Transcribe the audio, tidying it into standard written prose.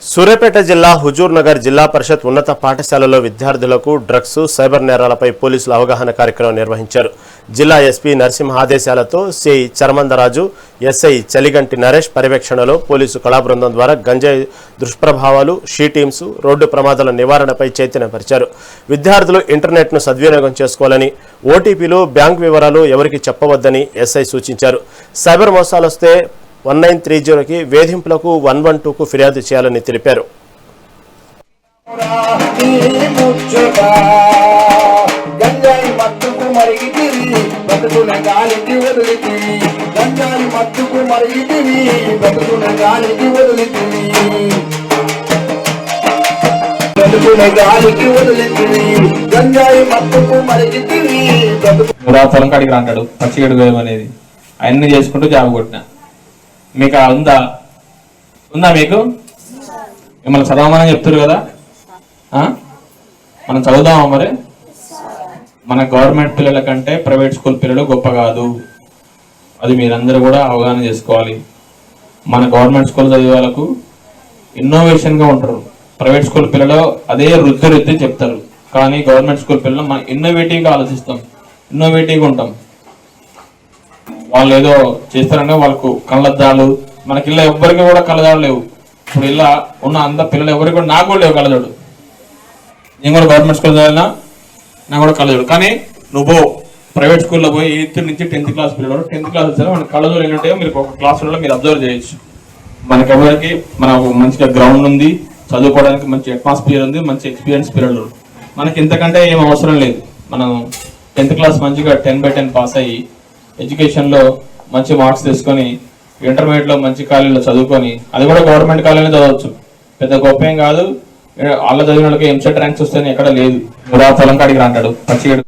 సూర్యాపేట జిల్లా హుజూర్ నగర్ జిల్లా పరిషత్ ఉన్నత పాఠశాలలో విద్యార్థులకు డ్రగ్స్ సైబర్ నేరాలపై పోలీసులు అవగాహన కార్యక్రమం నిర్వహించారు. జిల్లా ఎస్పీ నరసింహ ఆదేశాలతో సిఐ చరమందరాజు, ఎస్ఐ చలిగంటి నరేష్ పర్యవేక్షణలో పోలీసు కళా బృందం ద్వారా గంజాయి దుష్ప్రభావాలు, షీ టీమ్స్, రోడ్డు ప్రమాదాల నివారణపై చైతన్యపరిచారు. విద్యార్థులు ఇంటర్నెట్ను సద్వినియోగం చేసుకోవాలని, ఓటీపీలు, బ్యాంక్ వివరాలు ఎవరికి చెప్పవద్దని ఎస్ఐ సూచించారు. సైబర్ మోసాలొస్తే 1930కి, వేధింపులకు 112కు ఫిర్యాదు చేయాలని తెలిపారు. పొలం కాడికి రాంటాడు పచ్చిగడు వేయం అనేది అన్ని చేసుకుంటూ జాబ్ కొట్టిన మీకు ఉందా మీకు మిమ్మల్ని చదవమని చెప్తారు కదా, మనం చదువుదామా? మరి మన గవర్నమెంట్ పిల్లల కంటే ప్రైవేట్ స్కూల్ పిల్లలు గొప్ప కాదు, అది మీరందరూ కూడా అవగాహన చేసుకోవాలి. మన గవర్నమెంట్ స్కూల్ చదివే వాళ్ళకు ఇన్నోవేషన్గా ఉంటారు, ప్రైవేట్ స్కూల్ పిల్లలు అదే వృత్తి చెప్తారు. కానీ గవర్నమెంట్ స్కూల్ పిల్లలు మనం ఇన్నోవేటివ్గా ఆలోచిస్తాం, ఇన్నోవేటివ్గా ఉంటాం. వాళ్ళు ఏదో చేస్తారంటే వాళ్ళకు కళ్ళద్దాలు, మనకి ఇలా ఎవ్వరికి కూడా కళ్ళజాడు లేవు. ఇప్పుడు ఇలా ఉన్న అంత పిల్లలు ఎవరికి కూడా, నాకు కూడా లేవు కళ్ళజోడు. నేను కూడా గవర్నమెంట్ స్కూల్ చదివినా నాకు కూడా కళ్ళజోడు. కానీ నువ్వు ప్రైవేట్ స్కూల్లో పోయి 8th నుంచి 10th క్లాస్ పిల్లలు 10th క్లాస్ వచ్చారు, మన కళ్ళజోడు ఏంటంటే మీరు ఒక క్లాస్ రూమ్లో మీరు అబ్జర్వ్ చేయొచ్చు. మనకెవరికి మనకు మంచిగా గ్రౌండ్ ఉంది, చదువుకోవడానికి మంచి అట్మాస్ఫియర్ ఉంది, మంచి ఎక్స్పీరియన్స్ పిల్లలు. మనకి ఇంతకంటే ఏం అవసరం లేదు. మనం 10th క్లాస్ మంచిగా 10/10 పాస్ అయ్యి ఎడ్యుకేషన్లో మంచి మార్క్స్ తీసుకొని ఇంటర్మీడియట్లో మంచి కాలేజీలో చదువుకొని, అది కూడా గవర్నమెంట్ కాలేజీలో చదవచ్చు, పెద్ద గొప్ప ఏం కాదు. వాళ్ళ చదివిన వాళ్ళకి ఎంసెట్ ర్యాంక్స్ వస్తేనే ఎక్కడ లేదు. పొలం కాడికి రాంటాడు పచ్చిగడు